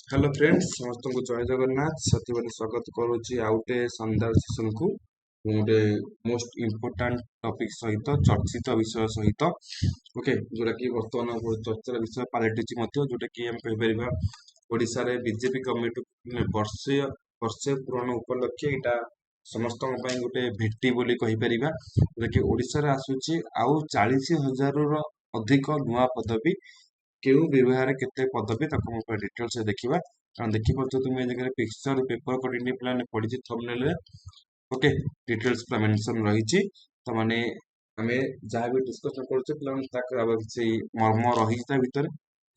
Hello friends समस्त को जय जगन्नाथ सती स्वागत करुच्ची आउटे शानदार सेशन को गोटे मोस्ट इम्पोर्टाट टॉपिक सहित चर्चित विषय सहित ओके जोटा कि वर्तमान चर्चार विषय पलटिची जोटा कि आम कहीपर ओडिशा रे बीजेपी गवर्नमेंट वर्षे पूरण उपलक्षे यहाँ समस्त गोटे भेटी बोली कहीपर जोटा कि ओडिशा रे आसुची आउ 40,000 अधिक नुआ पदवी केउ विभाग केते पदवी ताको डिटेल्स देखिबा कारण देखि परछ तुम ए जगह पिक्चर पेपर कटिंग प्लान पढिछि थंबनेल रे ओके डिटेल्स पूरा मेंशन रहिछि त माने हमें जहाँ भी डिस्कशन करछे प्लान ताक से मर्म रही ता भीतर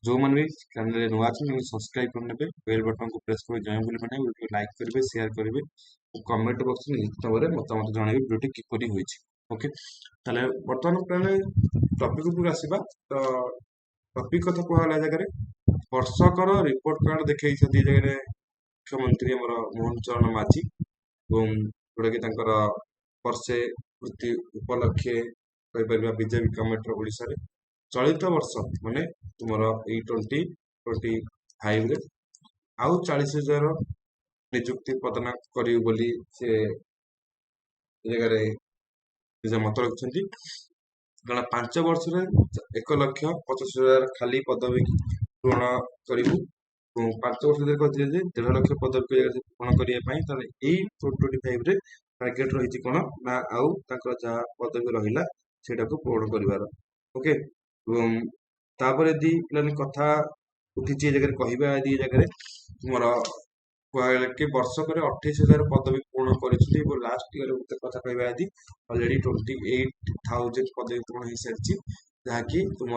जो मन भी चैनल रे नुआ छै सब्सक्राइब कर नेबे बेल बटन को प्रेस कर जय बोली माने वीडियो लाइक करबे शेयर करबे कमेंट बॉक्स में लिखत बारे मतामत जणाबे वीडियो किपरि होइछि ओके ताले वर्तमान प्लान टॉपिक ऊपर आसीबा तो टॉपिक कथा कहला जगह वर्षकर रिपोर्ट कार्ड देखई जगह मुख्यमंत्री मोहन चरण माझी जोटा कि वर्षे वृत्ति उपलक्षे बीजेपी गवर्नमेंट ओडिशा रे चलित वर्ष माने तुम 2025 रे आउ 40,000 निजुक्ति प्रदान करी बोली से जगह मत रखिछन्ती कारण 5 वर्ष में 1,25,000 खाली पदवी पूर्ण करूँ 5 वर्ष धीरे कहते 1.5 लाख पदवी पूर्ण करने 2025 रे टार्गेट रही कौन ना आउ जहाँ पदवी रहा से पूर्ण कर ओके तापर यदि प्लान कथा उठी जगह कहवा यदि जगह तुम कहला कि वर्षक 28,000 पदवी पूर्ण कर लास्ट ईयर गोटे कथा कहवा यदि अलरेडी 28,000 पदवी पूर्ण हो सारी जहाँकि तुम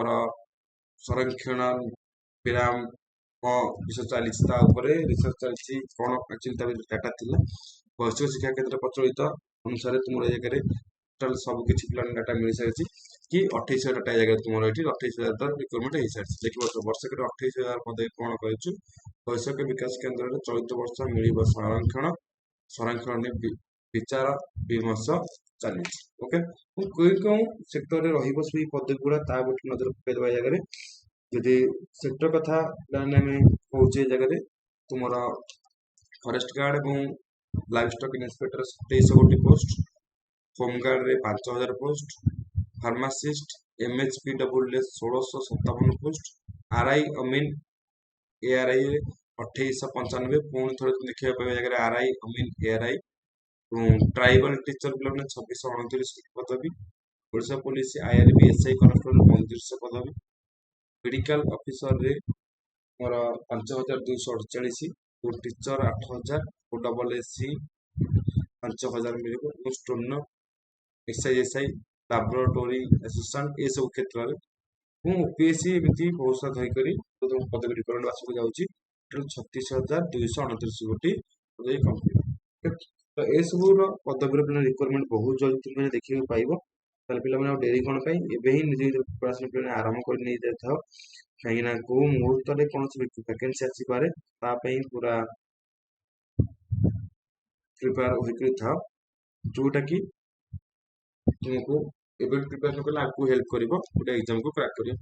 संरक्षण विराम विषय चली रिसर्च चलती कौन एक्चुअली डाटा थी वैश्विक शिक्षा केन्द्र प्रचलित अनुसार तुम जगह टोटाल सब किसी प्लान डाटा मिल सारी कि 28,000 डाटा जगह तुम ये 28,000 रिक्रुटमेंट हो सारी देखिए वर्षक 28,000 पदवी पूर्ण कर वैश्विक विकास केन्द्र में चलित वर्ष मिल संरक्षण विचार विमर्श चली ओके कौ सेक्टर रही पदवी गुड़ा ता गोटे नजर पकईदे जगह यदि सेक्टर कथा कौचे जगह तुम फरेस्ट गार्ड और लाइफ स्टॉक इन्स्पेक्टर 23 गोटी पोस्ट होमगार्ड रे 5,000 post pharmacist MHPWS 1657 post RI अमीन ARI 2895 पुणी थोड़े देखा जगह RI अमीन ARI ट्राइबल टीचर पिला 2629 पदवी Odisha police IRB SI constable 3500 पदवी मेडिकल ऑफिसर रे मोर 5,248 टीचर 8,000 डबल SC 5,000 मिले स्टोन SI लैबोरेटरी असिस्टेंट ये सब क्षेत्र में OPSC एमती बहुत सारा धरिकी पदवी रिक्रुटमेंट आसक जाऊँगी 36,229 गोटी पदवी कंप्लीट तो ये सब पदवी रिक्रुटमेंट बहुत जल्दी मैंने देखा पाइब पे डेरी कौन ही निजे प्रिपरेशन प्लान आरंभ कर नहीं जाता कहीं कौ मुहूर्त में कौन वैकेंसी आसपे पूरा प्रिपेयर होकर था जोटा कि तुमको एवं प्रिपेरेसन कले आपको हेल्प कर गोटे एग्जाम को क्रैक करने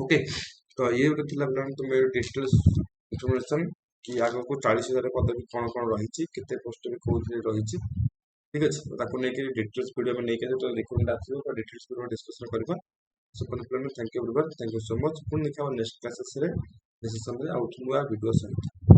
ओके तो ये गोटे प्लान तुम डिटेल्स इनफॉरमेशन कि आगे को 40,000 पदवी कौन कौन रही पोस्ट भी कौन रही ठीक अच्छे ताको लेकिन डिटेल्स वीडियो में नहीं रिक्रुटमेंट आसो डिटेल्स वीडियो डिस्कशन करवा so thank you everyone thank you so much पुणी देखा नेक्स्ट क्लासेस रे सेशन रे आउट नुआ वीडियो सहित।